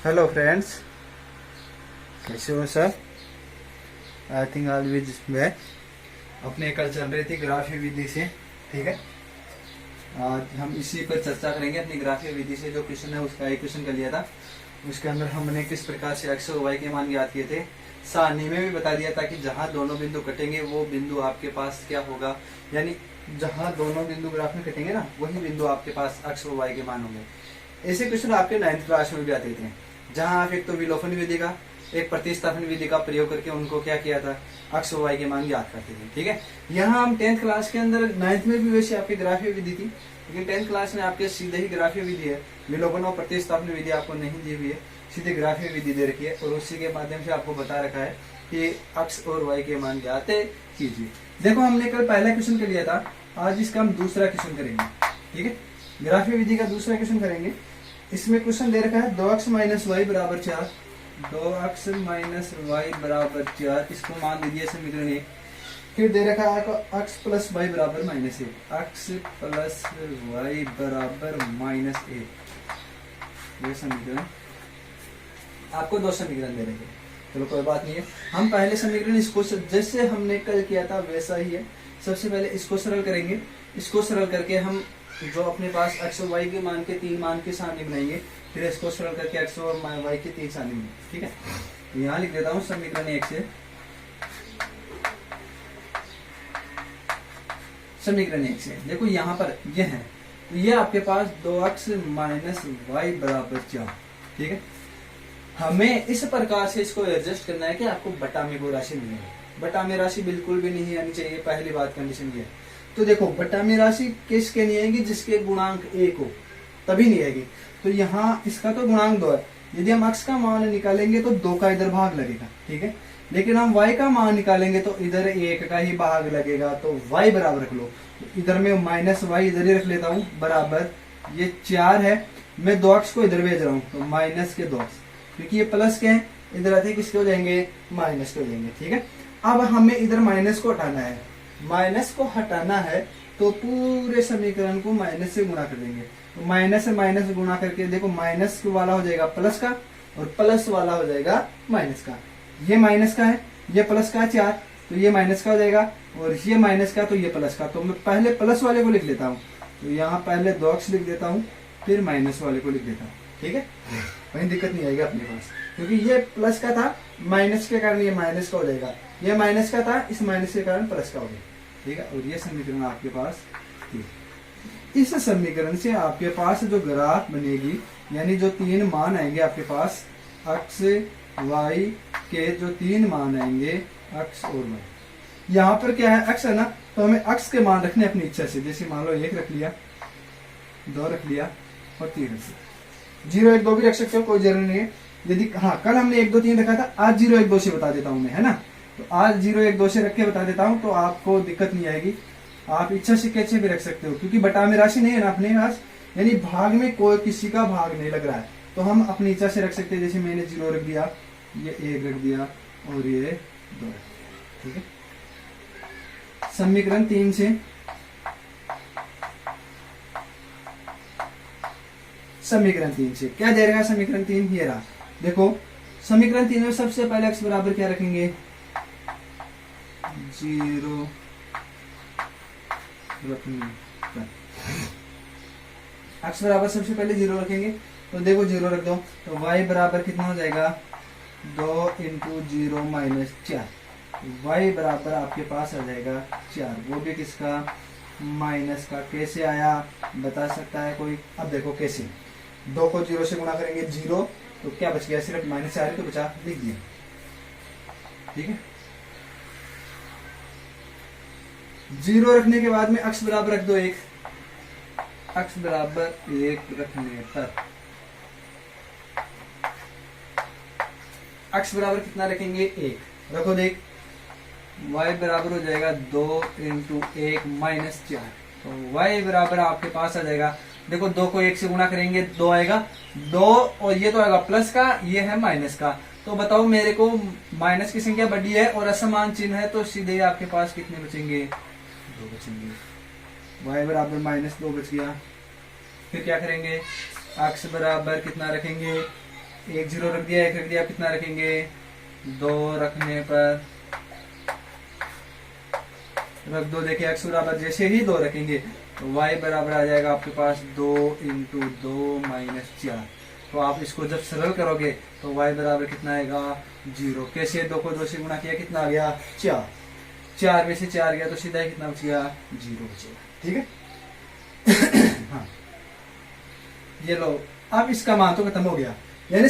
Hello friends, कैसे हो sir? I think always back. अपने कल चल रही थी ग्राफी विधि से, ठीक है। आज हम इसी पर चर्चा करेंगे। अपनी ग्राफी विधि से जो क्वेश्चन है उसका एक क्वेश्चन कर लिया था। उसके अंदर हमने किस प्रकार से एक्स और वाई के मान ज्ञात किए थे। सारणी में भी बता दिया था कि जहां दोनों बिंदु कटेंगे वो बिंदु आपके पास क्या होगा, यानी जहां दोनों बिंदु ग्राफ में कटेंगे ना, वही बिंदु आपके पास एक्स और वाई के मान होंगे। ऐसे क्वेश्चन आपके 9th क्लास में भी आते थे, जहां आप एक तो विलोपन विधि का, एक प्रतिस्थापन विधि का प्रयोग करके उनको क्या किया था, एक्स और वाई के मान ज्ञात करते थे, ठीक है। यहाँ हम 10th क्लास के अंदर, 9th में भी वैसे आपकी ग्राफीय विधि थी, लेकिन 10th क्लास में आपके सीधे ही ग्राफीय विधि है। विलोपन और प्रतिस्थापन विधि आपको नहीं दी हुई है, सीधे ग्राफीय विधि दे रखी है और उसी के माध्यम से आपको बता रखा है कि एक्स और वाई के मान ज्ञात कीजिए। देखो, हमने कल पहला क्वेश्चन कर लिया था, आज इसका हम दूसरा क्वेश्चन करेंगे, ठीक है। ग्राफीय विधि का दूसरा क्वेश्चन करेंगे। इसमें क्वेश्चन दे रखा है 2x माइनस वाई बराबर 4, 2x माइनस वाई बराबर 4, इसको मान दीजिए समीकरण 1। फिर दे रखा है x प्लस वाई बराबर -1, x प्लस वाई बराबर -1, ये समीकरण। आपको दो समीकरण दे रखे, चलो कोई बात नहीं है। हम पहले समीकरण इसको जैसे हमने कल किया था वैसा ही है। सबसे पहले इसको सरल करेंगे। इसको सरल करके हम जो अपने पास एक्स और वाई के मान के 3 मान के सारणी बनाएंगे, फिर इसको सरल करके एक्स और वाई के 3 सारणी बनाएंगे, ठीक है। यहाँ लिख देता हूँ समीकरण 1 से। समीकरण 1 से देखो, यहाँ पर ये है, तो ये आपके पास 2x माइनस वाई बराबर 4, ठीक है। हमें इस प्रकार से इसको एडजस्ट करना है कि आपको बटा में कोई राशि नहीं है। बटा में राशि बिल्कुल भी नहीं आनी चाहिए, पहली बात कंडीशन ये है। तो देखो, बटा में राशि किसके नहीं आएगी, जिसके गुणांक 1 हो, तभी नहीं आएगी। तो यहाँ इसका तो गुणांक 2 है, यदि हम x का मान निकालेंगे तो 2 का इधर भाग लगेगा, ठीक है। लेकिन हम y का मान निकालेंगे तो इधर 1 का ही भाग लगेगा, तो y बराबर रख लो। इधर में माइनस वाई इधर ही रख लेता हूँ, बराबर ये 4 है, मैं 2x को इधर भेज रहा हूँ, तो माइनस के 2x, क्योंकि ये प्लस के हैं, इधर आते किसके हो जाएंगे, माइनस के हो जाएंगे, ठीक है। अब हमें इधर माइनस को हटाना है। माइनस को हटाना है तो पूरे समीकरण को माइनस से गुणा कर देंगे। तो माइनस से माइनस गुणा करके देखो, माइनस वाला हो जाएगा प्लस का और प्लस वाला हो जाएगा माइनस का। ये माइनस का है, ये प्लस का 4, तो ये माइनस का हो जाएगा, और ये माइनस का तो ये प्लस का। तो मैं पहले प्लस वाले को लिख लेता हूँ, तो यहाँ पहले 2x लिख देता हूँ, फिर माइनस वाले को लिख देता हूँ, ठीक है। कहीं दिक्कत नहीं आएगी अपने पास, क्योंकि ये प्लस का था, माइनस के कारण ये माइनस का हो जाएगा, ये माइनस का था, इस माइनस के कारण प्लस का हो जाएगा, ठीक है। और ये समीकरण आपके पास थी। इस समीकरण से आपके पास जो ग्राफ बनेगी, यानी जो 3 मान आएंगे आपके पास, एक्स वाई के जो 3 मान आएंगे, एक्स और वाई। यहाँ पर क्या है, एक्स है ना, तो हमें एक्स के मान रखने अपनी इच्छा से। जैसे मान लो 1 रख लिया, 2 रख लिया और 3 रख लिया। 0 1 2 भी रख सकते हो, कोई जरूरी नहीं है। यदि कल हमने 1 2 3 रखा था, आज 0 1 2 से बता देता हूं मैं, है ना। तो आज 0 1 2 से रख के बता देता हूं, तो आपको दिक्कत नहीं आएगी। आप इच्छा से कैसे भी रख सकते हो, क्योंकि बटा में राशि नहीं है ना अपने पास, यानी भाग में कोई किसी का भाग नहीं लग रहा है, तो हम अपनी इच्छा से रख सकते हैं। जैसे मैंने 0 रख दिया, ये 1 रख दिया और ये 2 रख दिया, ठीक है। समीकरण 3 से समीकरण 3 से क्या दे रहा, समीकरण 3 ये रहा। देखो, समीकरण 3 में सबसे पहले x बराबर क्या रखेंगे, 0 रखेंगे। x बराबर सबसे पहले 0 रखेंगे, तो देखो 0 रख दो, तो y बराबर कितना हो जाएगा, 2 इंटू 0 माइनस 4। y बराबर आपके पास आ जाएगा 4, वो भी किसका, माइनस का। कैसे आया बता सकता है कोई? अब देखो कैसे, 2 को 0 से गुणा करेंगे 0, तो क्या बच गया, सिर्फ -4 तो बचा, लिख दिया, ठीक है। 0 रखने के बाद में x बराबर रख दो 1, x बराबर 1 रखने पर x बराबर कितना रखेंगे, 1 रखो, देख y बराबर हो जाएगा 2 इंटू 1 माइनस 4, तो y बराबर आपके पास आ जाएगा। देखो, 2 को 1 से गुणा करेंगे 2 आएगा, 2 और ये तो आएगा प्लस का, ये है माइनस का। तो बताओ मेरे को, माइनस की संख्या बड़ी है और असमान चिन्ह है, तो सीधे आपके पास कितने बचेंगे, 2 बचेंगे। y बराबर -2 बच गया। फिर क्या करेंगे, x बराबर कितना रखेंगे, एक जीरो रख दिया, एक रख दिया, कितना रखेंगे, 2 रखने पर रख दो। देखिए x बराबर जैसे ही 2 रखेंगे तो y बराबर आ जाएगा आपके पास 2 इंटू 2 माइनस 4। तो आप इसको जब सरल करोगे तो y बराबर कितना आएगा, 0। कैसे, 2 को 2 से गुणा किया, कितना आ गया, 4। 4 में से 4 गया तो सीधा कितना बच गया, 0 बचेगा। ठीक है। हाँ, ये लो, अब इसका मान तो खत्म हो गया, यानी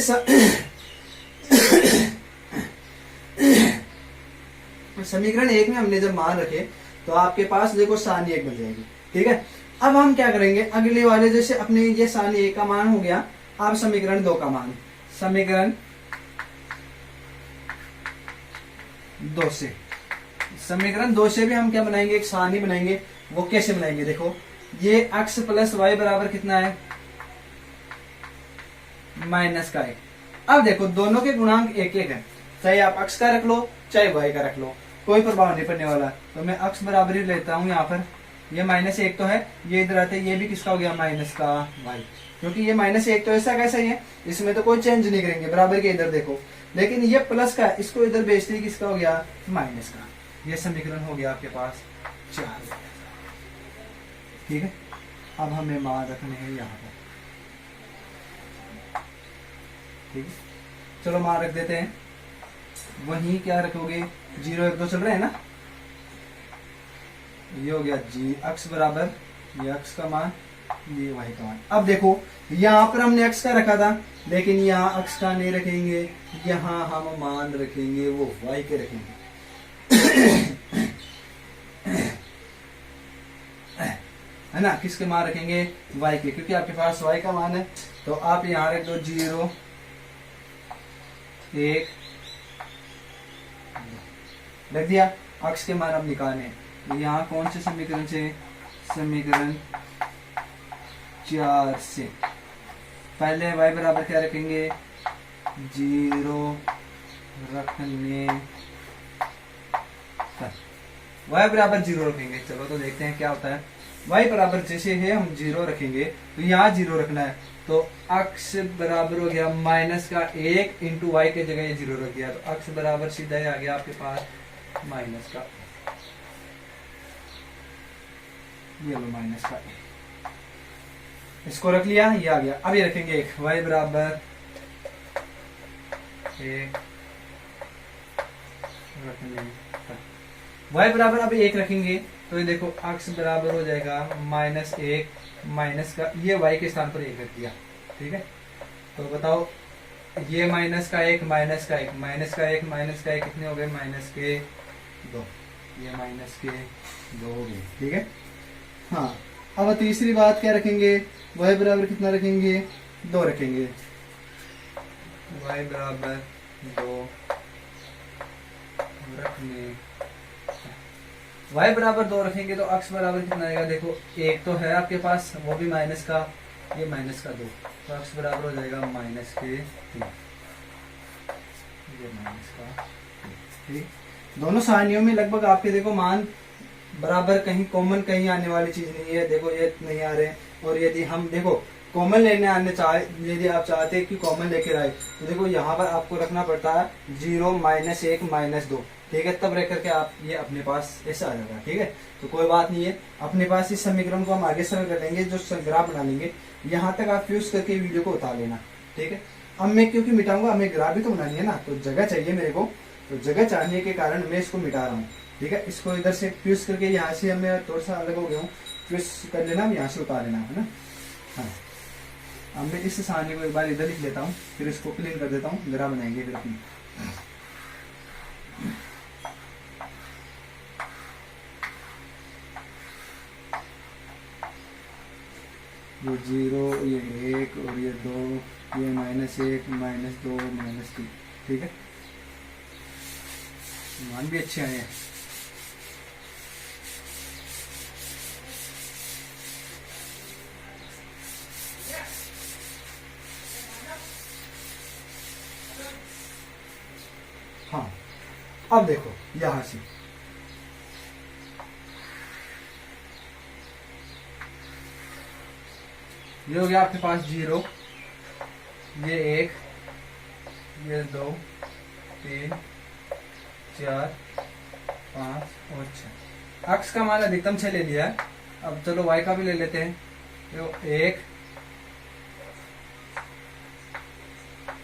समीकरण 1 में हमने जब मान रखे तो आपके पास देखो सानी 1 बन जाएगी। ठीक है, अब हम क्या करेंगे, अगले वाले जैसे अपने ये सानी 1 का मान हो गया, अब समीकरण 2 का मान, समीकरण 2 से, समीकरण 2 से भी हम क्या बनाएंगे, एक सानी बनाएंगे। वो कैसे बनाएंगे, देखो ये x प्लस वाई बराबर कितना है, माइनस का 1। अब देखो दोनों के गुणांक एक एक है, चाहे आप x का रख लो चाहे y का रख लो, कोई प्रभाव नहीं पड़ने वाला। तो मैं x बराबर ही लेता हूं यहाँ पर, ये -1 तो है, ये इधर आते ये भी किसका हो गया, माइनस का y, क्योंकि ये -1 तो ऐसा कैसा ही है, इसमें तो कोई चेंज नहीं करेंगे, बराबर के इधर देखो। लेकिन ये प्लस का, इसको इधर भेजते ही किसका हो गया, माइनस का। ये समीकरण हो गया आपके पास 4। ठीक है, अब हमें मान रखने हैं यहाँ पर। ठीक है, चलो मान रख देते हैं। वहीं क्या रखोगे, 0 1 2 चल रहे हैं ना, ये हो गया जी x बराबर, ये x का मान, ये y का मान। अब देखो यहाँ पर हमने x का रखा था, लेकिन यहाँ x का नहीं रखेंगे, यहाँ हम मान रखेंगे वो y के रखेंगे। है ना, किसके मान रखेंगे, y के, क्योंकि आपके पास y का मान है। तो आप यहाँ रख दो 0 1 रख दिया, x के मान अब निकालने हैं। तो यहाँ कौन से समीकरण से, समीकरण 4 से पहले y बराबर क्या रखेंगे, 0 रखने पर, y बराबर 0 रखेंगे। चलो तो देखते हैं क्या होता है। y बराबर जैसे है हम 0 रखेंगे, तो यहाँ 0 रखना है, तो x बराबर हो गया माइनस का 1 इंटू वाई के जगह ये 0 रख दिया, तो x बराबर सीधा ही आ गया आपके पास माइनस का, ये लो माइनस का 1, इसको रख लिया, ये आ गया। अब ये रखेंगे 1, y बराबर 1 रखने, y बराबर अब 1 रखेंगे, तो ये देखो x बराबर हो जाएगा -1 माइनस का, ये y के स्थान पर 1 रख दिया। ठीक है, तो बताओ ये माइनस का 1 माइनस का 1 माइनस का 1 माइनस का 1 कितने हो गए, -2, ये -2 हो गए। ठीक है, हाँ, अब तीसरी बात क्या रखेंगे, y बराबर कितना रखेंगे, 2 रखेंगे, y बराबर 2 रखने, y बराबर 2 रखेंगे तो x बराबर कितना आएगा, देखो 1 तो है आपके पास, वो भी माइनस का, ये माइनस का 2, तो x बराबर हो जाएगा -3, ये माइनस का 3। ठीक, दोनों सारणियों में लगभग आपके देखो मान बराबर, कहीं कॉमन कहीं आने वाली चीज नहीं है। देखो ये नहीं आ रहे, और यदि हम देखो कॉमन लेने आने चाहे, यदि आप चाहते हैं कि कॉमन लेकर आए, तो देखो यहाँ पर आपको रखना पड़ता है 0 -1 -2। ठीक है, तब रह करके आप ये अपने पास ऐसा आ जाएगा। ठीक है, तो कोई बात नहीं है, अपने पास इस समीकरण को हम आगे सरल कर लेंगे, जो ग्राफ बना लेंगे। यहाँ तक आप फ्यूज करके वीडियो को उतार लेना। ठीक है, अब मैं क्योंकि मिटाऊंगा, हमें ग्राफ भी तो बनानी है ना, तो जगह चाहिए मेरे को, तो जगह चाहिए के कारण मैं इसको मिटा रहा हूँ। ठीक है, इसको इधर से फ्यूज करके, यहाँ से हमें थोड़ा सा अलग हो गया हूँ, फ्यूज कर लेना, यहाँ से उतार लेना है ना। हाँ, अब मैं इस सारणी को एक बार इधर लिख लेता हूँ, फिर इसको क्लीन कर देता हूँ, ग्राफ बनाएंगे फिर अपनी। ये 0, ये 1 और ये 2, ये -1 -2 -3। ठीक है, मान भी अच्छे आए हैं। हाँ, अब देखो यहां से ये हो गया आपके पास 0, ये 1 ये 2 3 4 5 और 6। अक्ष का मान अधिकतम 6 ले लिया है। अब चलो y का भी ले लेते हैं। तो 1,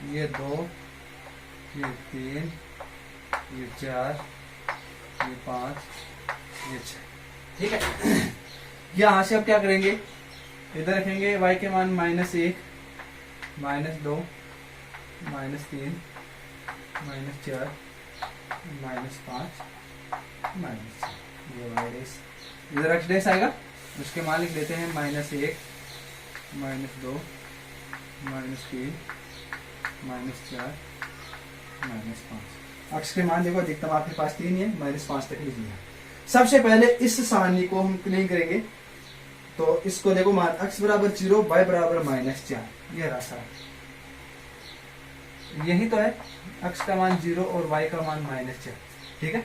ये 2, ये 3, ये 4, ये 5, ये 6। ठीक है। यहां से अब क्या करेंगे, इधर रखेंगे y के मान -1, -2, -3, -4, -5, -6। ये y रेस, इधर x डेस आएगा, उसके मान लिख लेते हैं -1, -2, -3, -4, -5। अक्ष के मान देखो अधिकतम आपके पास 3 है, -5 तक लिख लिया। सबसे पहले इस सारणी को हम क्लीन करेंगे। तो इसको देखो, मान x बराबर 0, y बराबर -4, ये रास्ता यही तो है। x का मान 0 और y का मान -4। ठीक है,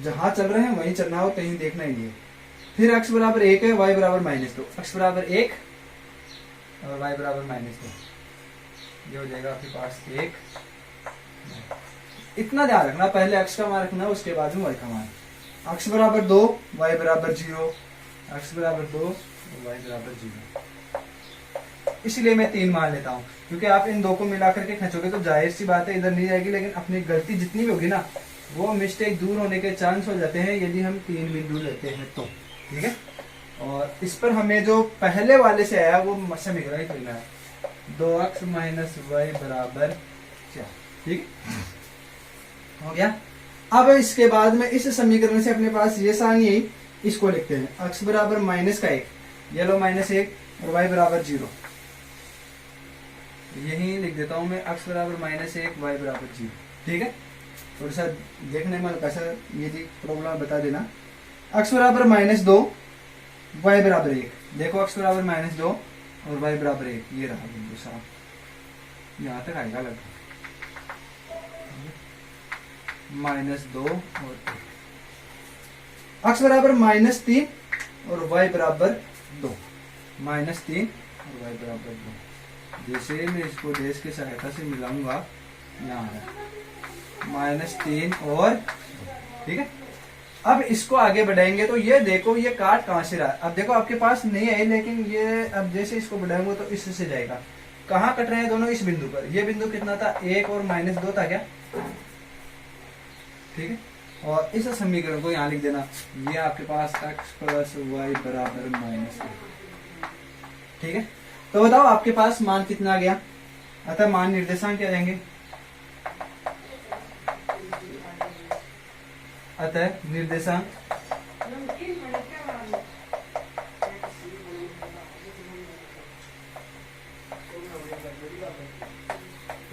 जहां चल रहे हैं वहीं चलना हो, कहीं देखना ही नहीं है। फिर x बराबर 1 है, y बराबर -2, x बराबर 1 और y बराबर -2, ये हो जाएगा आपके पास 1। इतना ध्यान रखना, पहले x का मान रखना, उसके बाद में y का मान। x बराबर 2, y बराबर 0, x बराबर 2 और y बराबर 0। इसलिए मैं 3 मान लेता हूँ, क्योंकि आप इन दो को मिलाकर के खींचोगे तो जाहिर सी बात है इधर नहीं जाएगी, लेकिन अपनी गलती जितनी भी होगी ना, वो मिस्टेक दूर होने के चांस हो जाते हैं यदि हम 3 बिंदु लेते हैं तो। ठीक है, और इस पर हमें जो पहले वाले से आया वो समीकरण करना है, 2x - y बराबर 4। ठीक हो गया। अब इसके बाद में इस समीकरण से अपने पास ये सारणी है, इसको लिखते हैं x बराबर -1, ये लो -1 और y बराबर 0। यही लिख देता हूं मैं, x बराबर -1, y बराबर 0। ठीक है, थोड़ा सा देखने में कैसा ये प्रॉब्लम बता देना। x बराबर -2, y बराबर 1। देखो x बराबर -2 और y बराबर 1, ये रहा बिंदु साफ, यहां तक आएगा लगभग -2 और 1। x बराबर -3 और y बराबर 2, -3 और y बराबर 2। जैसे मैं इसको देश की सहायता से मिलाऊंगा, यहाँ -3 और 2। ठीक है, अब इसको आगे बढ़ाएंगे तो ये देखो, ये काट कहां से रहा है। अब देखो आपके पास नहीं है, लेकिन ये अब जैसे इसको बढ़ाएंगे तो इससे जाएगा। कहाँ कट रहे हैं दोनों, इस बिंदु पर। ये बिंदु कितना था, 1 और -2 था क्या। ठीक है, और इस समीकरण को यहाँ लिख देना, ये आपके पास x + y बराबर -1। ठीक है, तो बताओ आपके पास मान कितना आ गया। अतः मान निर्देशांक क्या देंगे, अतः निर्देशांक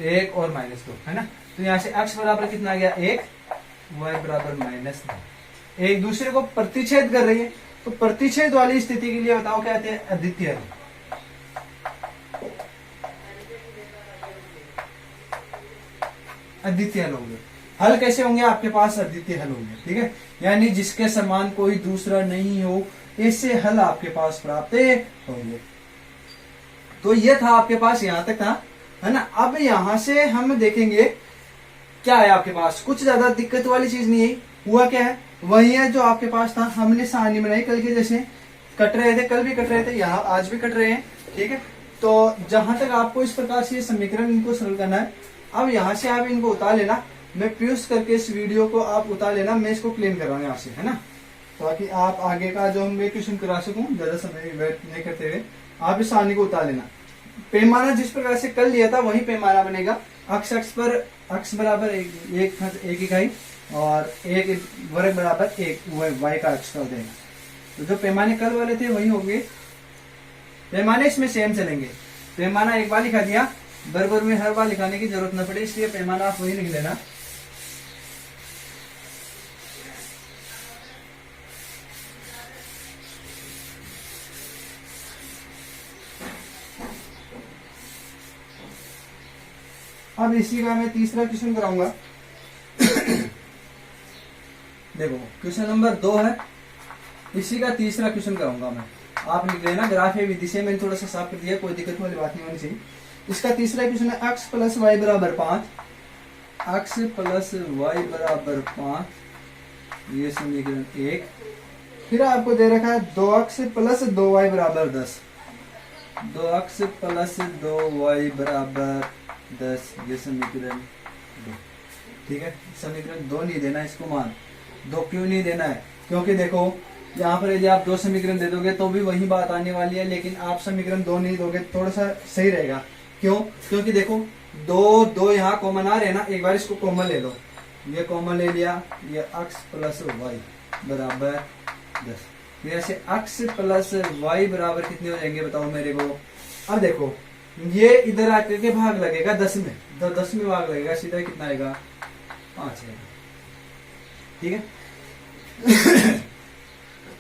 एक और -2 है ना। तो यहाँ से x बराबर कितना आ गया, 1, y बराबर -2। एक दूसरे को प्रतिच्छेद कर रही है, तो प्रतिच्छेद वाली स्थिति के लिए बताओ क्या कहते हैं, अद्वितीय हल। अद्वितीय हल होंगे। हल कैसे होंगे, आपके पास अद्वितीय हल होंगे। ठीक है, यानी जिसके समान कोई दूसरा नहीं हो, ऐसे हल आपके पास प्राप्त होंगे। तो ये था आपके पास, यहां तक था, है ना। अब यहां से हम देखेंगे क्या है आपके पास, कुछ ज्यादा दिक्कत वाली चीज नहीं है। हुआ क्या है, वही है जो आपके पास था। हमने सारणी बनाई कल के जैसे, कट रहे थे, कल भी कट रहे थे, यहाँ आज भी कट रहे हैं। ठीक है, तो जहां तक आपको इस प्रकार से समीकरण इनको सरल करना है, अब यहाँ से आप इनको उतार लेना। मैं प्यूस करके इस वीडियो को आप उतार लेना, मैं इसको क्लीन कर रहा हूँ यहाँ से, है ना, ताकि आप आगे का जो मैं क्वेश्चन करा सकूं, ज्यादा समय वेट नहीं करते हुए। आप इस सारणी को उतार लेना। पैमाना जिस प्रकार से कल लिया था वही पैमाना बनेगा। अक्ष पर x बराबर एक इकाई और 1 वर्ग बराबर 1 y का अक्ष कर देगा। तो जो पैमाने कल वाले थे वही होंगे, पैमाने इसमें सेम चलेंगे। पैमाना एक बार लिखा दिया, बराबर में हर बार लिखाने की जरूरत न पड़े, इसलिए पैमाना आप वही लिख लेना। अब इसी का मैं तीसरा क्वेश्चन कराऊंगा। देखो क्वेश्चन नंबर 2 है, इसी का तीसरा क्वेश्चन कराऊंगा मैं। आप लिख लेना, ग्राफ विधि से मैंने थोड़ा सा साफ कर दिया, कोई दिक्कत वाली बात नहीं होनी चाहिए। इसका तीसरा इक्वेशन है x प्लस वाई बराबर 5, x प्लस वाई बराबर 5, ये समीकरण 1। फिर आपको दे रखा है 2x प्लस 2y बराबर 10, 2x प्लस 2y बराबर 10, ये समीकरण 2। ठीक है, समीकरण 2 नहीं देना इसको मान। 2 क्यों नहीं देना है? क्योंकि देखो यहाँ पर यदि आप 2 समीकरण दे दोगे तो भी वही बात आने वाली है, लेकिन आप समीकरण 2 नहीं दोगे थोड़ा सा सही रहेगा। क्यों? क्योंकि देखो 2 यहाँ कॉमन आ रहे हैं ना, एक बार इसको कॉमन ले लो, ये कॉमन ले लिया, ये x प्लस वाई बराबर 10। तो ऐसे x प्लस वाई बराबर कितने हो जाएंगे बताओ मेरे को? अब देखो ये इधर आकर के भाग लगेगा 10 में, 10 में भाग लगेगा, सीधा कितना आएगा? 5 आएगा। ठीक है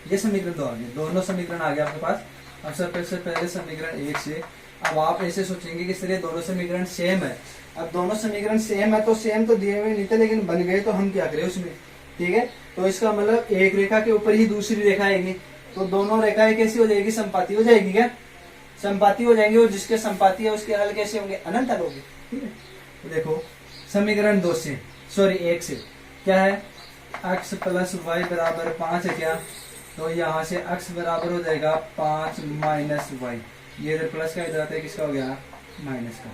ये समीकरण 2 आ गए, दोनों समीकरण आ गए आपके पास। अब सबसे पहले समीकरण 1 से, अब आप ऐसे सोचेंगे कि सर ये दोनों समीकरण सेम है। अब दोनों समीकरण सेम है तो सेम तो दिए हुए नहीं थे, लेकिन बन गए तो हम क्या करें उसमें? ठीक है, तो इसका मतलब एक रेखा के ऊपर ही दूसरी रेखा आएगी, तो दोनों रेखाएं कैसी हो जाएगी? संपाती हो जाएगी। क्या संपाती हो जाएंगे? और जिसके संपाती है उसके हल कैसे होंगे? अनंत हल होंगे। ठीक है, तो देखो समीकरण 2 से, सॉरी 1 से क्या है? x प्लस वाई बराबर 5 है क्या? तो यहाँ से x बराबर हो जाएगा 5 माइनस वाई, ये इधर प्लस का इधर आता है, किसका हो गया? माइनस का।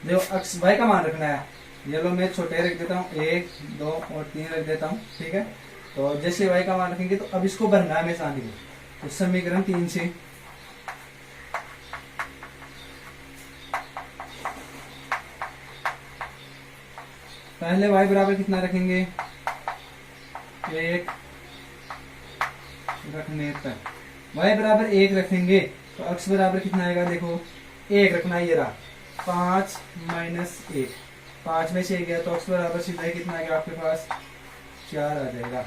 देखो x वाई का मान रखना है, ये लो मैं छोटे रख देता हूँ, 1 2 और 3 रख देता हूँ। ठीक है, तो जैसे y का मान रखेंगे तो अब इसको भरना है हमेशा आगे। तो समीकरण 3 से पहले y बराबर कितना रखेंगे? 1 रखने पर y बराबर 1 रखेंगे तो x बराबर कितना आएगा? देखो 1 रखना है, ये रहा 5 माइनस 1, 5 में से 1 गया तो x बराबर सीधा ही कितना आएगा आपके पास? 4 आ जाएगा।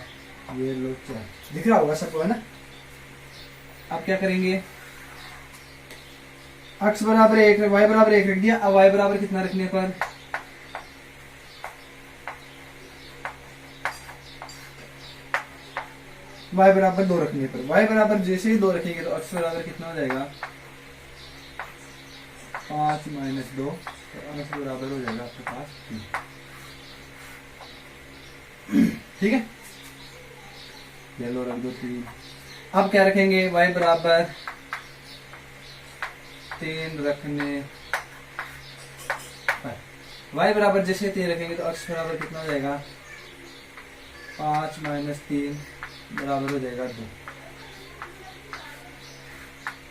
ये लो 4 दिख रहा होगा सबको, है ना? अब क्या करेंगे? x बराबर 1, y बराबर 1 रख दिया। अब y बराबर कितना रखने पर? y बराबर 2 रखने पर, y बराबर जैसे ही 2 रखेंगे तो x बराबर कितना हो जाएगा? 5 माइनस 2, तो x बराबर हो जाएगा आपके पास 3। ठीक है, ये लो रख दो 3। अब क्या रखेंगे? y बराबर 3 रखने पर, y बराबर जैसे 3 रखेंगे तो x बराबर कितना हो जाएगा? 5 माइनस 3 बराबर हो जाएगा 2।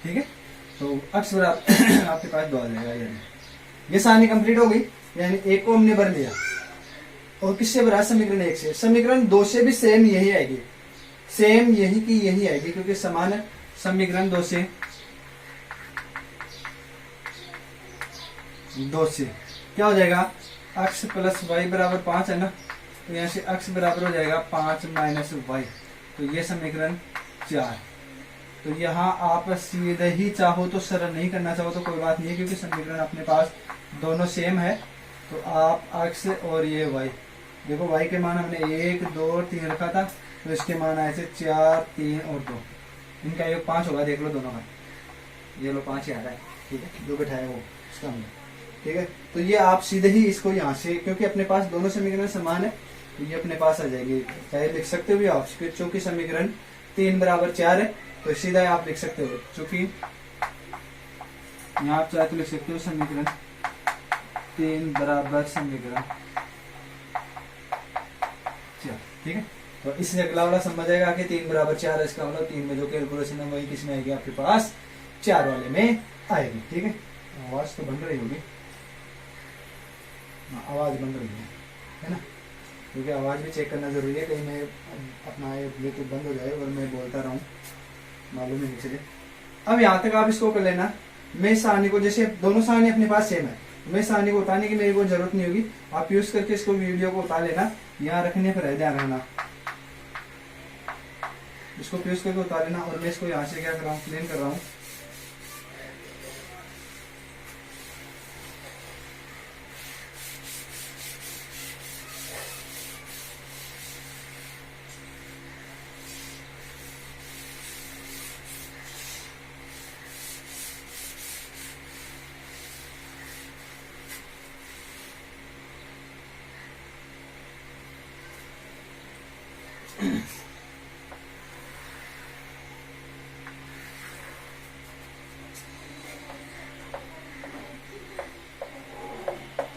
ठीक है, तो x बराबर आपके पास 2 आ जाएगा। ये सारणी कंप्लीट हो गई, यानी 1 को हमने भर लिया। और किससे भरा? समीकरण 1 से। समीकरण 2 से भी सेम यही आएगी, सेम यही की यही आएगी, क्योंकि समान है। समीकरण 2 से क्या हो जाएगा? x प्लस वाई बराबर 5 है ना, तो यहाँ से x बराबर हो जाएगा 5 माइनस वाई, तो ये समीकरण 4। तो यहाँ आप सीधे ही चाहो तो सरल, नहीं करना चाहो तो कोई बात नहीं है, क्योंकि समीकरण अपने पास दोनों सेम है। तो आप x और ये y, देखो y के मान हमने 1 2 3 रखा था, तो इसके मान आए थे 4 3 और 2, इनका योग 5 होगा। देख लो दोनों का, ये लो 5 ही आ रहा है। ठीक है, जो बैठाया वो इसका हमने। ठीक है, तो ये आप सीधे ही इसको यहाँ से, क्योंकि अपने पास दोनों समीकरण समान है, तो ये अपने पास आ जाएगी। चाहे लिख सकते हो आप, चूंकि समीकरण 3 बराबर 4 है, तो सीधा आप लिख सकते हो, चूंकि यहाँ आप चाहे तो लिख सकते हो समीकरण 3 बराबर समीकरण 4। ठीक है, तो इससे अगला वाला समझ आएगा कि 3 बराबर 4 है, इसका मतलब 3 में जो कैलकुलेशन है वही किसमें आएगी? आपके पास 4 वाले में आएगी। ठीक है, आवाज तो बन रही होगी, आवाज बन रही है ना, क्योंकि आवाज भी चेक करना जरूरी है, कहीं मैं अपना ये ब्लूटूथ बंद हो जाए और मैं बोलता रहूं, मालूम ही नहीं चले। अब यहाँ तक आप इसको कर लेना। मैं सारणी को, जैसे दोनों सारणी अपने पास सेम है, मैं सारणी को उतारने की मेरे को जरूरत नहीं होगी, आप यूज करके इसको वीडियो को उतार लेना। यहाँ रखने पर है, ध्यान रखना, इसको यूज करके उतार लेना। और मैं इसको यहाँ से क्या कर रहा हूँ? प्लेन कर रहा हूँ।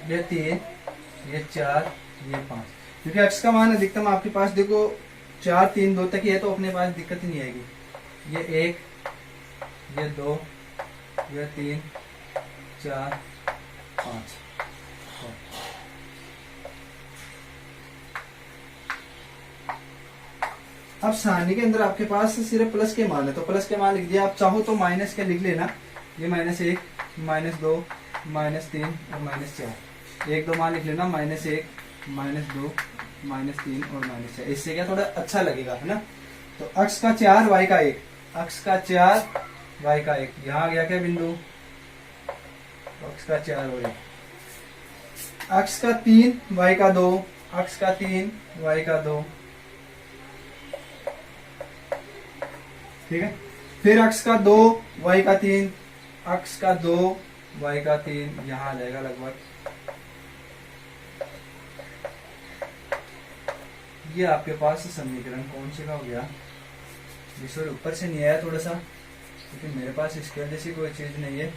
ये 3, ये 4, ये 5। क्योंकि x का मान अधिकतम आपके पास देखो 4, 3, 2 तक ही है, तो अपने पास दिक्कत ही नहीं आएगी। ये 1, ये 2, ये 3, 4, 5। अब सारणी के अंदर आपके पास सिर्फ प्लस के मान है, तो प्लस के मान लिख दिया। आप चाहो तो माइनस के लिख लेना। ये -1, -2, -3 और -4। 1, 2 मान लिख लेना। -1, -2, -3 और -4। इससे क्या थोड़ा अच्छा लगेगा, है ना। तो x का 4, y का 1, x का 4, y का 1। यहाँ आ गया क्या बिंदु? x का 4 और 1। x का 3, y का 2, x का 3, y का 2। ठीक है। फिर x का 2, y का 3, x का 2, y का 3। यहां आ जाएगा लगभग। ये आपके पास समीकरण कौन से का हो गया? सॉरी, ऊपर से नहीं आया थोड़ा सा, क्योंकि मेरे पास स्केल जैसी कोई चीज नहीं है,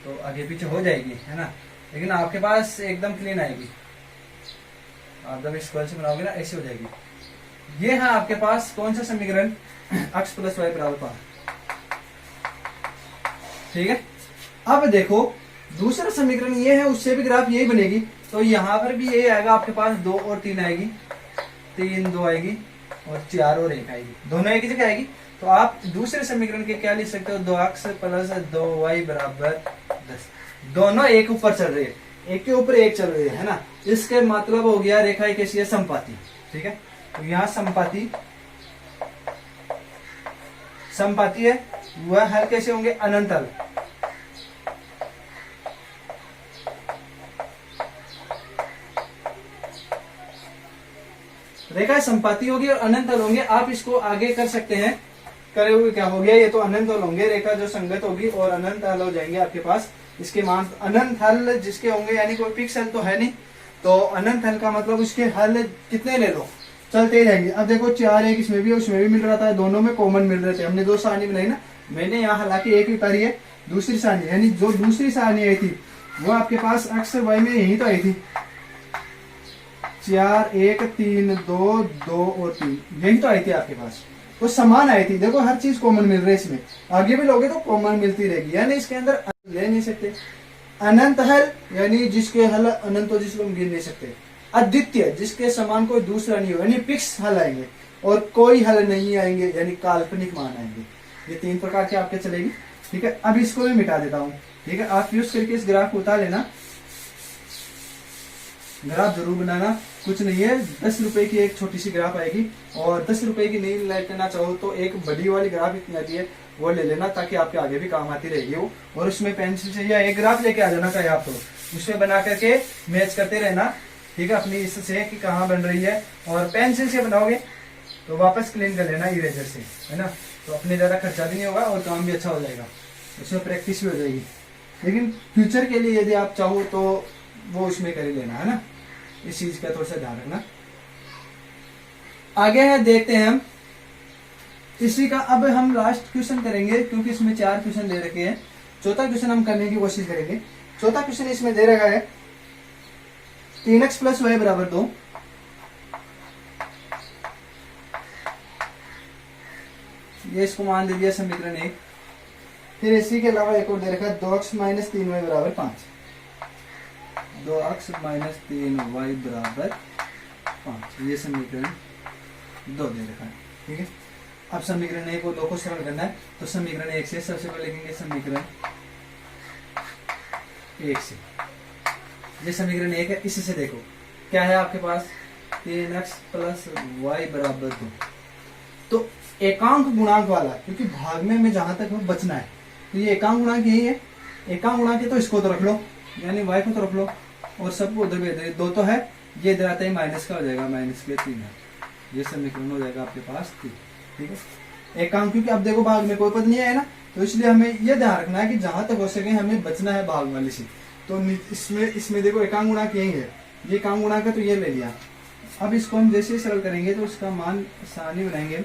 तो आगे पीछे हो जाएगी, है ना। लेकिन आपके पास एकदम क्लीन आएगी। आप जब स्केल से बनाओगे ना, ऐसे हो जाएगी। ये है आपके पास कौन सा समीकरण? x + y = 5। ठीक है। अब देखो दूसरा समीकरण ये है, उससे भी ग्राफ यही बनेगी। तो यहां पर भी यही आएगा आपके पास। 2 और 3 आएगी, 3, 2 आएगी और 4 और 1 आएगी। दोनों एक ही जगह आएगी। तो आप दूसरे समीकरण के क्या लिख सकते हो? 2x + 2y = 10। दोनों एक ऊपर चल रहे हैं, एक के ऊपर एक चल रही है ना। इसके मतलब हो गया रेखा कैसी है? समपाती। ठीक है। तो यहाँ समपाती है। वह हल कैसे होंगे? अनंत हल। रेखा समपाती होगी और अनंत हल होंगे। आप इसको आगे कर सकते हैं। करे हुए क्या हो गया? ये तो अनंत हल होंगे। रेखा जो संगत होगी और अनंत हल हो जाएंगे आपके पास। इसके मान अनंत हल जिसके होंगे, यानी कोई फिक्स हल तो है नहीं। तो अनंत हल का मतलब उसके हल कितने ले लो, चलते ही रहेंगे। अब देखो 4, 1 इसमें भी उसमें भी मिल रहा था, दोनों में कॉमन मिल रहे थे। हमने 2 सारणी बनाई ना। मैंने यहाँ हालांकि एक ही उतारी है, दूसरी सारणी, यानी जो दूसरी सारणी आई थी वो आपके पास x और y में यही तो आई थी। 4, 1, 3, 2, 2 और 3, यही तो आई थी आपके पास। तो समान आई थी। देखो हर चीज कॉमन मिल रही है इसमें। आगे भी लोगे तो कॉमन मिलती रहेगी, यानी इसके अंदर ले नहीं सकते। अनंत हल यानी जिसके हल अनंत हो, जिसको हम गिन नहीं सकते। अद्वितीय जिसके समान कोई दूसरा नहीं हो, यानी फिक्स हल आएंगे। और कोई हल नहीं आएंगे, यानी काल्पनिक मान आएंगे। ये 3 प्रकार के आपके चलेगी। ठीक है। अब इसको भी मिटा देता हूं। ठीक है। आप यूज करके इस ग्राफ को उतार लेना। ग्राफ जरूर बनाना, कुछ नहीं है। 10 रुपए की एक छोटी सी ग्राफ आएगी, और 10 रुपए की नहीं लेना चाहो तो एक बड़ी वाली ग्राफ इतनी आती है, वो ले लेना, ताकि आपके आगे भी काम आती रहेगी वो। और उसमें पेंसिल से या एक ग्राफ लेके आ जाना चाहिए आप, तो उसमें बना करके मैच करते रहना। ठीक है। अपनी इससे कि कहाँ बन रही है, और पेंसिल से बनाओगे तो वापस क्लीन कर लेना इरेजर से, है ना। तो अपने ज्यादा खर्चा भी नहीं होगा और काम भी अच्छा हो जाएगा, उसमें प्रैक्टिस भी हो जाएगी। लेकिन फ्यूचर के लिए यदि आप चाहो तो वो उसमें कर ही लेना, है ना। इस चीज का थोड़ा सा ध्यान रखना। आगे है, देखते हैं हम इसी का। अब हम लास्ट क्वेश्चन करेंगे, क्योंकि इसमें 4 क्वेश्चन दे रखे हैं। चौथा क्वेश्चन हम करने की कोशिश करेंगे। चौथा क्वेश्चन इसमें दे रखा है 3x + y = 2। ये इसको मान दे दिया समीकरण 1। फिर इसी के अलावा एक और दे रखा है 2x - 3y = 5। 2x - 3y = 5। ये समीकरण 2 दे रखा है। ठीक है। अब समीकरण 1 और 2 को सरल करना है, तो समीकरण 1 से सबसे पहले लिखेंगे समीकरण 1 से। ये समीकरण 1 है। इससे देखो क्या है आपके पास? 3x + y = 2। तो एकांक गुणांक वाला, क्योंकि भाग में हमें जहां तक बचना है, तो ये एकांक गुणांक यही है। एकांक गुणांक है तो इसको तो रख लो, यानी y को तो रख लो, और सबको उधर भी इधर 2 तो है। ये इधर आता है माइनस का हो जाएगा, -3 है। ये समीकरण हो जाएगा आपके पास 3। ठीक है। एकांक, क्योंकि अब देखो भाग में कोई पद नहीं है ना, तो इसलिए हमें यह ध्यान रखना है कि जहां तक हो सके हमें बचना है भाग वाले से। तो इसमें देखो एकांक गुणांक यही है, ये एकांक गुणांक है, तो ये ले लिया। अब इसको हम जैसे सरल करेंगे तो इसका मान सारणी बनाएंगे।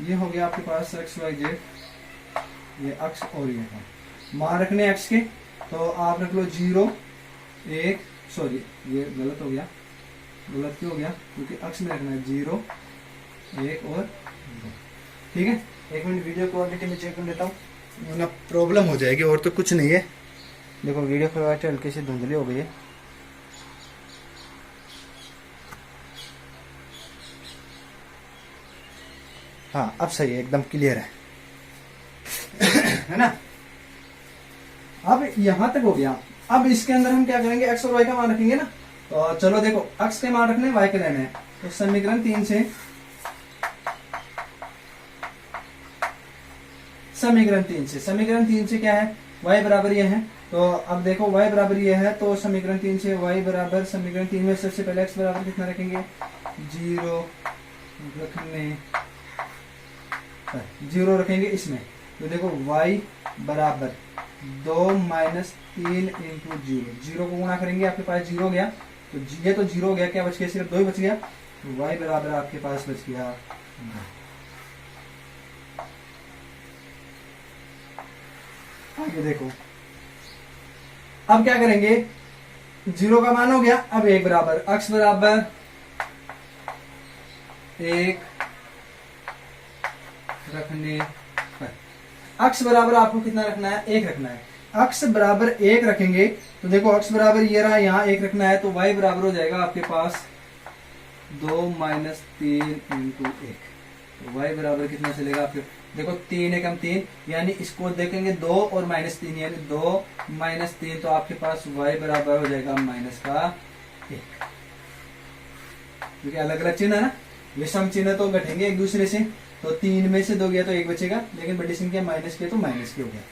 ये हो गया आपके पास x y z, ये अक्ष और ये मान रखने अक्ष के, तो आप रख लो 0 1, सॉरी ये गलत हो गया, गलत क्यों हो गया, क्योंकि अक्ष में रखना है 0 1 और 2। ठीक है, एक मिनट वीडियो क्वालिटी में चेक कर लेता हूँ, वरना प्रॉब्लम हो जाएगी, और तो कुछ नहीं है। देखो वीडियो क्वालिटी हल्की सी धुंधली हो गई है। हाँ अब सही है, एकदम क्लियर है है ना। अब यहां तक हो गया। अब इसके अंदर हम क्या करेंगे, एक्स और वाई का मान रखेंगे ना। तो चलो देखो, एक्स के मान रखने, वाई के लेने हैं। तो समीकरण 3 से समीकरण 3 से क्या है, y बराबर ये है। तो अब देखो y बराबर ये है, तो समीकरण 3 से y बराबर, समीकरण 3 में सबसे पहले x बराबर कितना रखेंगे, 0 रखने, 0 रखेंगे इसमें। तो देखो y बराबर 2 माइनस 3 इंटू 0 को गुणा करेंगे, आपके पास 0 हो गया। तो ये तो 0 हो गया, क्या बच गया, सिर्फ 2 ही बच गया। तो y बराबर आपके पास बच गया 2। आगे देखो, अब क्या करेंगे, 0 का मान हो गया। अब 1 बराबर, x बराबर 1 रखने पर, x बराबर आपको कितना रखना है, 1 रखना है। x बराबर 1 रखेंगे, तो देखो x बराबर ये रहा, यहाँ 1 रखना है। तो y बराबर हो जाएगा आपके पास 2 माइनस 3 इंटू 1। तो y बराबर कितना चलेगा आपके, देखो 3 एकम 3, यानी इसको देखेंगे 2 और माइनस 3, यानी 2 माइनस 3, तो आपके पास y बराबर हो जाएगा माइनस का 1। क्योंकि अलग अलग चिन्ह है ना, विषम चिन्ह तो घटेंगे एक दूसरे से। तो 3 में से 2 गया तो 1 बचेगा, लेकिन बड़ी संख्या माइनस की तो माइनस की हो गया।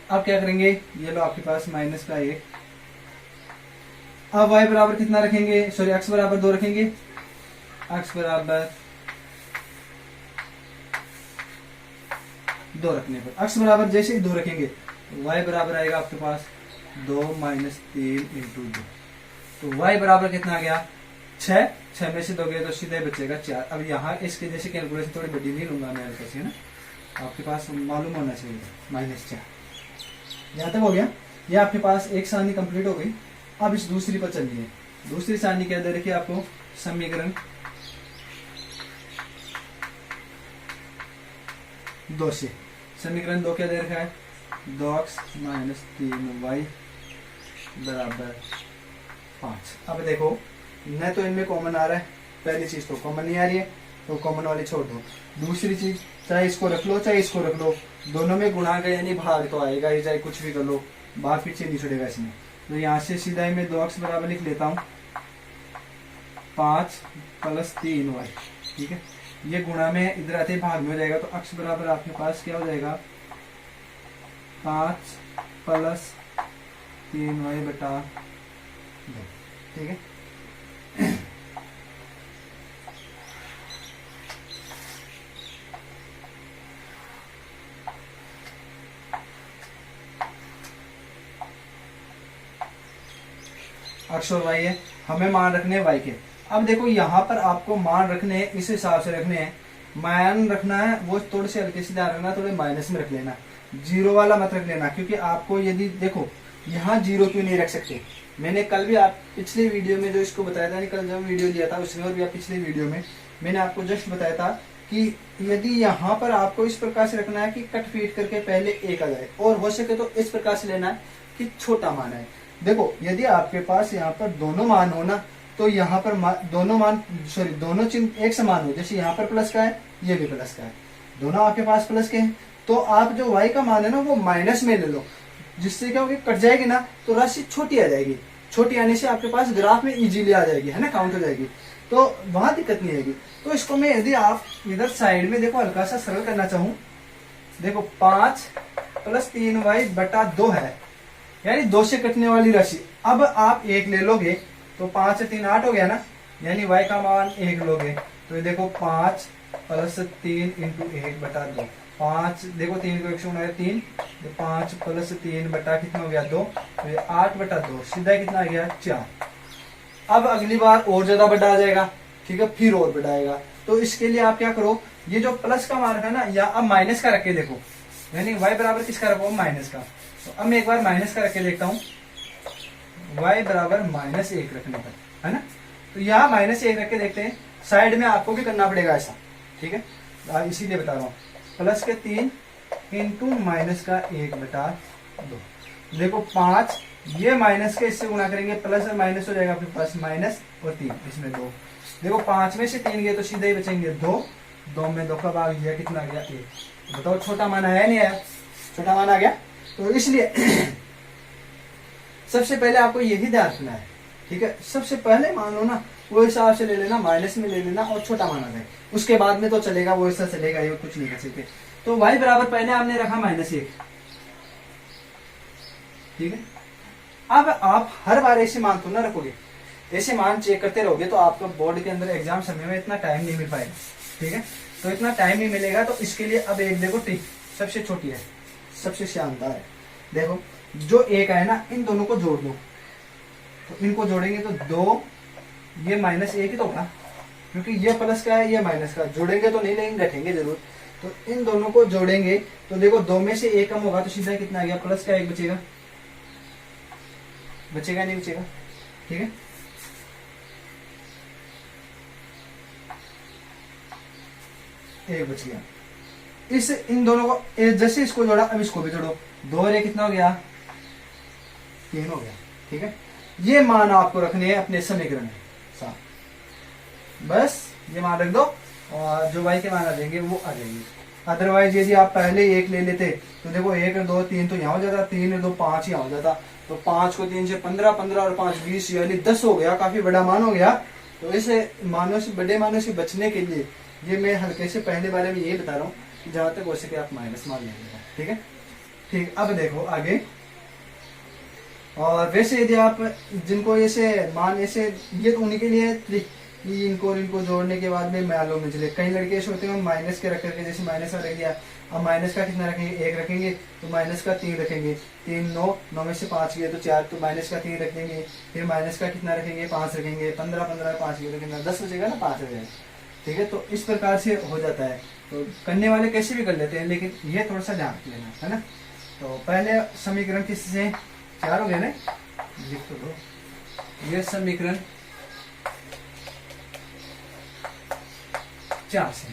अब क्या करेंगे, ये लो आपके पास माइनस का 1। अब y बराबर कितना रखेंगे, सॉरी x बराबर 2 रखेंगे। x बराबर 2 रखने पर, x बराबर जैसे ही 2 रखेंगे, तो y बराबर आएगा आपके पास 2 माइनस 3 इंटू 2। तो y बराबर कितना आ गया, 6। 6 में से 2 गए तो सीधे बचेगा 4। अब यहाँ इसके जैसे कैलकुलेशन थोड़ी बड़ी नहीं लूंगा मैं, हल्का से ना, आपके पास मालूम होना चाहिए, -4। यहाँ तक हो गया। ये आपके पास एक सारणी कंप्लीट हो गई। अब इस दूसरी पर चलिए। दूसरी सारणी क्या दे रखी है आपको, समीकरण 2 से। समीकरण 2 क्या दे रखा है, 2x माइनस 3y बराबर 5। अब देखो, न तो इनमें कॉमन आ रहा है, पहली चीज तो कॉमन नहीं आ रही है, तो कॉमन वाली छोड़ दो। दूसरी चीज, चाहे इसको रख लो चाहे इसको रख लो, दोनों में गुणा का यानी भाग तो आएगा ही, चाहे कुछ भी कर लो, भाग पीछे नहीं छुड़ेगा इसमें। तो यहाँ से सीधा ही मैं 2x बराबर लिख लेता हूँ 5 प्लस 3y। ठीक है, ये गुणा में इधर आते भाग में हो जाएगा। तो x बराबर आपके पास क्या हो जाएगा, 5 प्लस 3y बटा 2। ठीक है, x और y है, हमें मान रखने हैं y के। अब देखो यहाँ पर आपको मान रखने हैं, इस हिसाब से रखने हैं। मान रखना है वो थोड़े से हल्के से ध्यान रखना, थोड़े माइनस में रख लेना, 0 वाला मत रख लेना। क्योंकि आपको यदि देखो यहाँ 0 क्यों नहीं रख सकते, मैंने कल भी आप पिछले वीडियो में जो इसको बताया था, कल जब वीडियो दिया था उसमें, और भी आप पिछले वीडियो में मैंने आपको जस्ट बताया था कि यदि यहाँ पर आपको इस प्रकार से रखना है कि कट फीट करके पहले 1 आ जाए, और हो सके तो इस प्रकार से लेना है कि छोटा मान है। देखो यदि आपके पास यहाँ पर दोनों मान हो ना, तो यहाँ पर दोनों चिन्ह एक समान हो, जैसे यहाँ पर प्लस का है, ये भी प्लस का है, दोनों आपके पास प्लस के हैं, तो आप जो y का मान है ना वो माइनस में ले लो, जिससे क्या होगी, कट जाएगी ना तो राशि छोटी आ जाएगी। छोटी आने से आपके पास ग्राफ में इजीली आ जाएगी, है ना, काउंट हो जाएगी, तो वहां दिक्कत नहीं आएगी। तो इसको मैं यदि आप इधर साइड में देखो हल्का सा सरल करना चाहूं, देखो 5 प्लस 3y बटा 2 है, यानी 2 से कटने वाली राशि। अब आप 1 ले लोगे तो 5 से 3 8 हो गया ना, यानी y का मान 1 लोगे तो ये देखो 5 प्लस 3 इंटू 1 बटा 2। 5 देखो 3 को 1 से गुणा 3, तो 5 प्लस 3 बटा कितना हो गया 2, तो ये 8 बटा 2 सीधा कितना आ गया 4। अब अगली बार और ज्यादा बढ़ा जाएगा, ठीक है, फिर और बढ़ाएगा। तो इसके लिए आप क्या करो, ये जो प्लस का मान है ना, या अब माइनस का रख के देखो, यानी y बराबर किसका रखा हूं, माइनस का। तो अब मैं एक बार माइनस का रख के देखता हूं, y बराबर -1 रखने पर, है ना। तो यहाँ -1 रख के देखते हैं, साइड में आपको भी करना पड़ेगा ऐसा, ठीक है, इसीलिए बता रहा हूँ। प्लस के 3 इंटू माइनस का 1/2। देखो 5, ये माइनस के इससे गुणा करेंगे, प्लस और माइनस हो जाएगा आपके पास माइनस और 3, इसमें 2। देखो 5 में से 3 गए तो सीधे ही बचेंगे 2, 2 में 2 का भाग गया, कितना गया 1। बताओ छोटा मान आया नहीं आया, छोटा मान आ गया। तो इसलिए सबसे पहले आपको यही ध्यान रखना है, ठीक है। सबसे पहले मान लो ना, वो हिसाब से ले लेना, माइनस में ले लेना और छोटा मान आ जाए, उसके बाद में तो चलेगा, वो ऐसा चलेगा, ये कुछ नहीं कर सकते। तो y बराबर पहले आपने रखा -1, ठीक है। अब आप हर बार ऐसे मान तो ना रखोगे, ऐसे मान चेक करते रहोगे तो आपका बोर्ड के अंदर एग्जाम समय में इतना टाइम नहीं मिल पाएगा, ठीक है। तो इतना टाइम नहीं मिलेगा, तो इसके लिए अब एक देखो ट्रिक सबसे छोटी है, सबसे शानदार है। देखो जो एक है ना, इन दोनों को जोड़ दो, तो इनको जोड़ेंगे तो 2, ये -1 ही तो होगा, क्योंकि ये प्लस का है, ये माइनस का, जोड़ेंगे तो नहीं, लेकिन रखेंगे जरूर। तो इन दोनों को जोड़ेंगे तो देखो 2 में से 1 कम होगा, तो सीधा कितना आ गया, प्लस का 1 बचेगा, बचेगा नहीं बचेगा, ठीक है। एक बच गया। इस इन दोनों को जैसे इसको जोड़ा, अब इसको भी जोड़ो, 2 और 1 कितना हो गया, 3 हो गया, ठीक है। ये मान आपको रखने हैं अपने समीकरण में, बस ये मान रख दो, और जो y के मान आ जाएंगे वो आ जाएंगे। अदरवाइज यदि आप पहले 1 ले लेते तो देखो 1 और 2 3 तो यहाँ हो जाता, 3 और 2 5 यहाँ हो जाता। तो 5 को 3 से 15, 15 और 5 20, यानी 10 हो गया, काफी बड़ा मान हो गया। तो इसे मानों से, बड़े मानों से बचने के लिए ये मैं हल्के से पहले बारे में ये बता रहा हूँ कि जहां तक हो सके आप माइनस मान लेंगे, ठीक है। ठीक, अब देखो आगे। और वैसे यदि आप जिनको ऐसे मान ऐसे, ये तो उन्हीं के लिए ट्रिक कि इनको जोड़ने के बाद में मालूम नहीं चले। कई लड़के ऐसे होते हैं माइनस के रख करके, जैसे माइनस का रख दिया, अब माइनस का कितना रखेंगे, 1 रखेंगे, तो माइनस का 3 रखेंगे, 3 9, 9 में से 5 गए तो 4, तो माइनस का 3 रख देंगे, फिर माइनस का कितना रखेंगे, 5 रखेंगे, 15 15 5 गए तो कितना 10 बचेगा ना, 5 हो जाएगा, ठीक है। तो इस प्रकार से हो जाता है। तो करने वाले कैसे भी कर लेते हैं, लेकिन ये थोड़ा सा ध्यान लेना है ना। तो पहले समीकरण किससे 4 हो गए ना, लिख तो दो। ये समीकरण 4 से,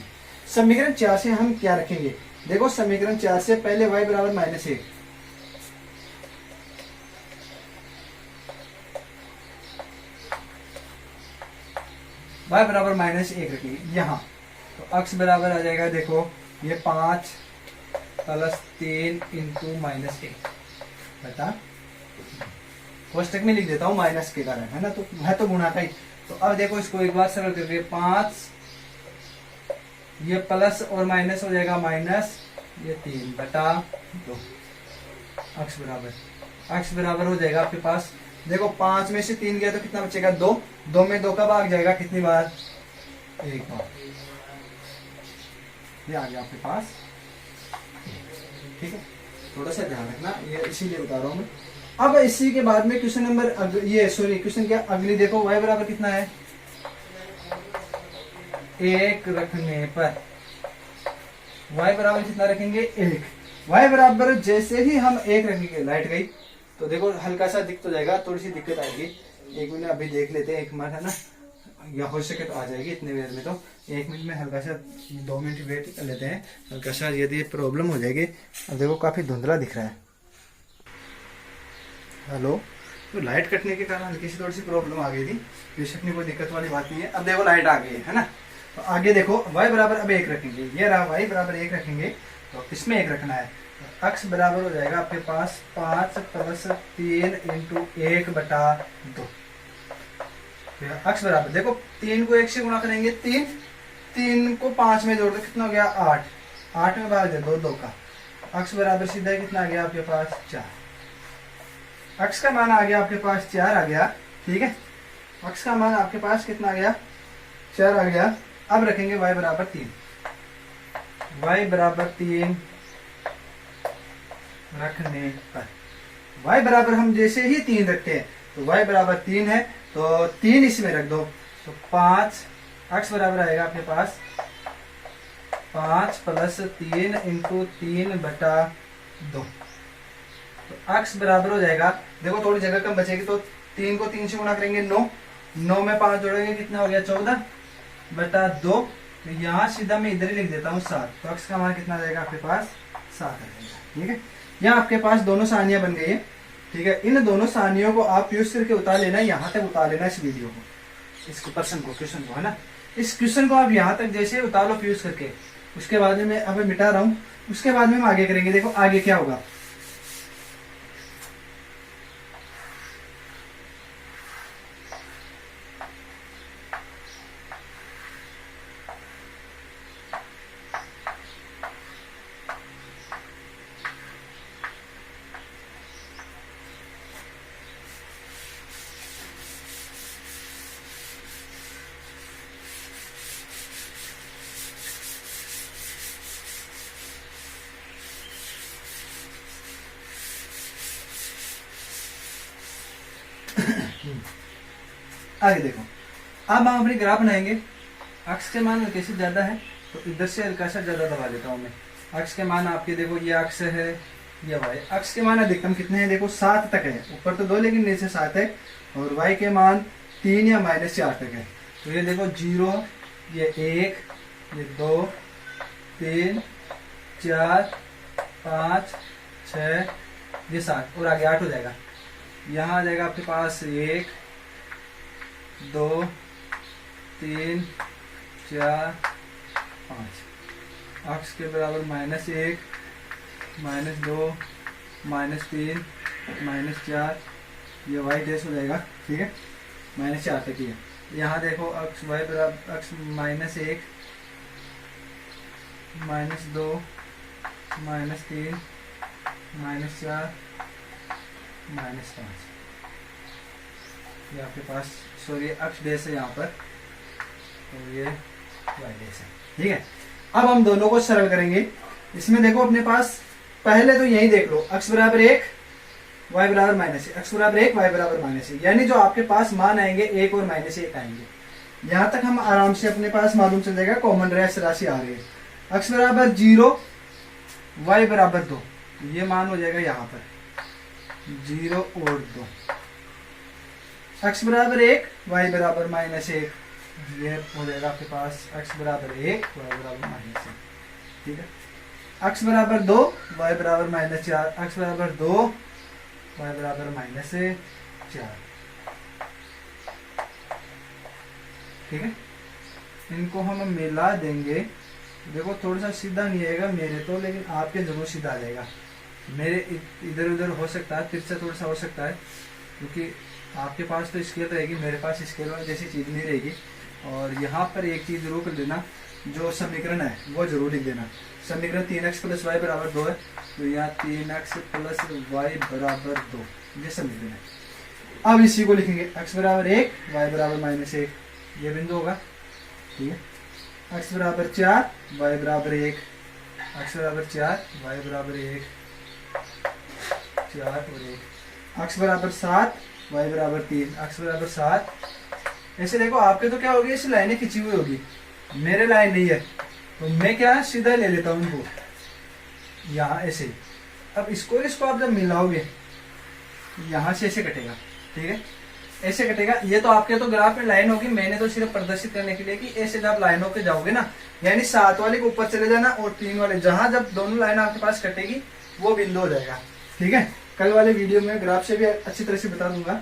समीकरण 4 से हम क्या रखेंगे, देखो समीकरण 4 से पहले y बराबर -1, y बराबर -1 रखेंगे यहाँ। तो अक्ष बराबर आ जाएगा, देखो ये 5 + 3 इंटू -1 बता, कोष्टक में लिख देता हूँ माइनस के कारण, है ना, तो है तो गुणा का ही। तो अब देखो इसको एक बार सरल करके 5, ये प्लस और माइनस हो जाएगा माइनस, ये 3/2, अक्ष बराबर हो जाएगा आपके पास। देखो 5 में से 3 गया तो कितना बचेगा, 2, 2 में 2 का भाग जाएगा कितनी बार, 1 बार, ये आ गया आपके पास, ठीक है। थोड़ा सा ध्यान रखना, ये इसीलिए बता रहा हूं मैं। अब इसी के बाद में क्वेश्चन नंबर, ये सॉरी क्वेश्चन क्या अगली, देखो y बराबर कितना है, 1 रखने पर y बराबर कितना रखेंगे, 1। y बराबर जैसे ही हम 1 रखेंगे, लाइट गई तो देखो हल्का सा दिख तो जाएगा, थोड़ी सी दिक्कत आएगी। 1 मिनट अभी देख लेते हैं, 1 मिनट है ना, या हो सके तो आ जाएगी इतने देर में। तो 1 मिनट में हल्का सा 2 मिनट वेट कर लेते हैं, हल्का सा यदि प्रॉब्लम हो जाएगी। अब देखो काफी धुंधला दिख रहा है, हेलो, तो लाइट कटने के कारण हल्की सी थोड़ी सी प्रॉब्लम आ गई थी, बेशक नहीं कोई दिक्कत वाली बात नहीं है। अब देखो लाइट आ गई है ना। तो आगे देखो y बराबर अब 1 रखेंगे, ये रहा y बराबर 1 रखेंगे, तो इसमें 1 रखना है। तो अक्ष बराबर हो जाएगा आपके पास 5 + 3 इंटू 1/2। अक्ष बराबर देखो 3 को 1 से गुणा करेंगे 3 को 5 में जोड़ दो, कितना हो गया 8, 8 में भाग दे 2 2 का, अक्ष बराबर सीधा कितना आ गया आपके पास 4। अक्ष का मान आ गया आपके पास 4 आ गया, ठीक है। अक्ष का मान आपके पास कितना आ गया, 4 आ गया। अब रखेंगे y बराबर 3, y बराबर 3 रखने पर, y बराबर हम जैसे ही 3 रखते हैं तो y बराबर 3 है, तो 3 इसमें रख दो, तो 5, अक्ष बराबर आएगा आपके पास 5 प्लस 3 इंटू 3/2। तो x बराबर हो जाएगा, देखो थोड़ी जगह कम बचेगी तो 3 को 3 से गुणा करेंगे 9, 9 में 5 जोड़ेंगे कितना हो गया 14/2। तो यहाँ सीधा मैं इधर ही लिख देता हूँ 7। तो x का मान कितना आ जाएगा आपके पास 7 आ जाएगा। ठीक है, यहाँ आपके पास दोनों सारनियां बन गई है। ठीक है, इन दोनों सारनियों को आप यूज करके उतार लेना, यहाँ तक उतार लेना इस वीडियो को, इस क्वेश्चन को है ना। इस क्वेश्चन को आप यहाँ तक जैसे उतार लो फ्यूज करके, उसके बाद में मैं अब मिटा रहा हूँ, उसके बाद में हम आगे करेंगे। देखो आगे क्या होगा। आगे देखो, अब हम अपनी ग्राफ बनाएंगे। अक्ष के मान हल्के से ज्यादा है तो इधर से हल्का सा ज्यादा दबा देता हूं मैं। अक्ष के मान आपके देखो ये अक्ष है, ये वाई अक्ष के मान अधिकतम कितने हैं, देखो 7 तक है, ऊपर तो 2 लेकिन नीचे 7 है। और वाई के मान 3 या -4 तक है। तो ये देखो 0, ये 1, ये 2, 3, 4, 5, 6, ये 7 और आगे 8 हो जाएगा। यहाँ आ जाएगा आपके पास 1, 2, 3, 4, 5। अक्ष के बराबर -1, -2, -3, -4, ये वाई डैश हो जाएगा। ठीक है, -4 तक ही है। यहाँ देखो अक्ष वाई बराबर अक्ष -1, -2, -3, -4, -5। ये आपके पास सॉरी अक्ष डैश है यहाँ पर, तो ये वाई डैश है। ठीक है, अब हम दोनों को सरल करेंगे। इसमें देखो अपने पास पहले तो यही देख लो, अक्ष बराबर 1, वाई बराबर -1, अक्ष बराबर 1, वाई बराबर -1, यानी जो आपके पास मान आएंगे 1 और -1 आएंगे। यहाँ तक हम आराम से अपने पास मालूम चल जाएगा, कॉमन राशि आ रही है। अक्ष बराबर 0, वाई बराबर 2, ये मान हो जाएगा यहाँ पर 0 और 2। अक्ष बराबर 1, वाई बराबर -1, ये हो जाएगा आपके पास अक्ष बराबर 1, वाई बराबर -1। ठीक है, अक्ष बराबर 2, वाई बराबर -4, अक्ष बराबर 2, वाई बराबर -4। ठीक है, इनको हम मिला देंगे। देखो थोड़ा सा सीधा नहीं आएगा मेरे तो, लेकिन आपके जरूर सीधा आ जाएगा। मेरे इधर उधर हो सकता है, तिरछा थोड़ा सा हो सकता है, क्योंकि आपके पास तो स्केल रहेगी, मेरे पास स्केल जैसी चीज नहीं रहेगी। और यहाँ पर एक चीज जरूर कर देना, जो समीकरण है वो जरूर लिख देना। समीकरण 3x + y = 2 है, तो यहाँ 3x + y = 2, ये समीकरण है। अब इसी को लिखेंगे, x बराबर 1, y बराबर -1, ये बिंदु होगा। ठीक है, x बराबर 4, y बराबर 1, x बराबर 4, y बराबर 1, 4 और 1, x बराबर 7, y बराबर 3, x बराबर 7। ऐसे देखो आपके तो क्या होगी, इस लाइनें खिंची हुई होगी, मेरे लाइन नहीं है, तो मैं क्या सीधा ले लेता हूं इनको यहाँ ऐसे। अब इसको आप जब मिलाओगे यहाँ से ऐसे कटेगा। ठीक है, ऐसे कटेगा। ये तो आपके तो ग्राफ में लाइन होगी, मैंने तो सिर्फ प्रदर्शित करने के लिए कि ऐसे जब लाइनों पे जाओगे ना, यानी 7 वाले को ऊपर चले जाना और 3 वाले, जहां जब दोनों लाइन आपके पास कटेगी वो बिंदु हो जाएगा। ठीक है, कल वाले वीडियो में ग्राफ से भी अच्छी तरह से बता दूंगा।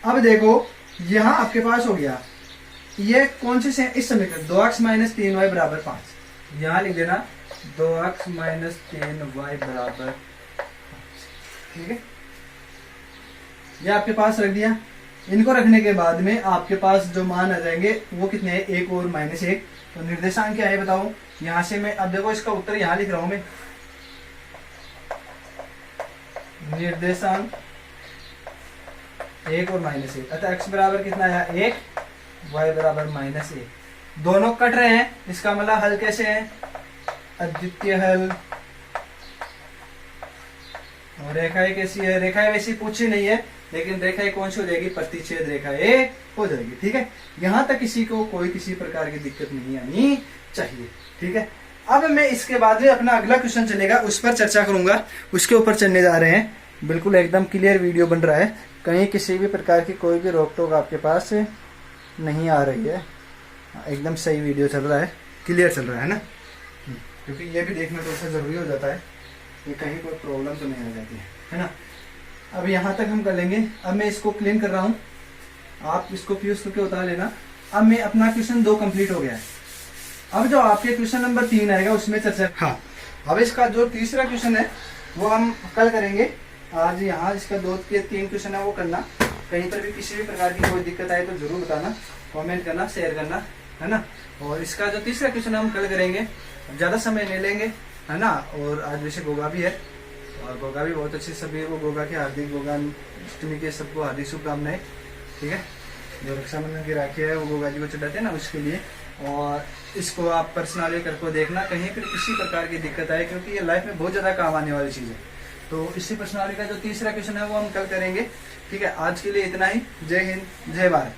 अब देखो यहाँ आपके पास हो गया, ये कौन से इस समीकरण 2x - 3y = 5, यहाँ लिख देना 2x - 3y = 5। ठीक है, ये आपके पास रख दिया। इनको रखने के बाद में आपके पास जो मान आ जाएंगे वो कितने हैं, 1 और -1। तो निर्देशांक क्या है बताओ, यहां से मैं अब देखो इसका उत्तर यहां लिख रहा हूं मैं, निर्देशांक 1 और -1। अतः x बराबर कितना आया 1, y बराबर -1। दोनों कट रहे हैं, इसका मतलब हल कैसे है, अद्वितीय हल। और रेखाएं कैसी है, रेखाएं वैसी पूछी नहीं है, लेकिन रेखाएं कौन सी हो जाएगी, प्रतिच्छेद रेखा ए हो जाएगी। ठीक है, यहां तक किसी को कोई किसी प्रकार की दिक्कत नहीं आनी चाहिए। ठीक है, अब मैं इसके बाद में अपना अगला क्वेश्चन चलेगा, उस पर चर्चा करूंगा, उसके ऊपर चलने जा रहे हैं। बिल्कुल एकदम क्लियर वीडियो बन रहा है, कहीं किसी भी प्रकार की कोई भी रोक टोक आपके पास नहीं आ रही है, एकदम सही वीडियो चल रहा है, क्लियर चल रहा है ना, क्योंकि ये भी देखना तो उससे जरूरी हो जाता है कि कहीं कोई प्रॉब्लम तो नहीं आ जाती है ना। अब यहाँ तक हम कर लेंगे। अब मैं इसको क्लीन कर रहा हूँ, आप इसको फ्यूज करके उतार लेना। अब मैं अपना क्वेश्चन 2 कंप्लीट हो गया है। अब जो आपके क्वेश्चन नंबर 3 आएगा उसमें चर्चा, हाँ अब इसका जो तीसरा क्वेश्चन है वो हम कल करेंगे। आज यहाँ इसका 2 के 3 क्वेश्चन है वो करना। कहीं पर भी किसी भी प्रकार की कोई दिक्कत आए तो जरूर बताना, कमेंट करना, शेयर करना, है ना। और इसका जो तीसरा क्वेश्चन हम कल करेंगे, ज्यादा समय नहीं लेंगे, है ना। और आज वैसे गोगा भी है, और गोगा भी बहुत अच्छी, सभी को गोगा की हार्दिक, गोगा अष्टमी के सबको हार्दिक शुभकामनाएं, ठीक है। जो रक्षाबंधन की राखी है वो गोगा जी को चढ़ाते हैं ना, उसके लिए। और इसको आप पर्सनली करके देखना, कहीं पर किसी प्रकार की दिक्कत आए, क्योंकि ये लाइफ में बहुत ज्यादा काम आने वाली चीज है। तो इसी पर्सनालिटी का जो तीसरा क्वेश्चन है वो हम कल करेंगे, ठीक है। आज के लिए इतना ही। जय हिंद, जय भारत।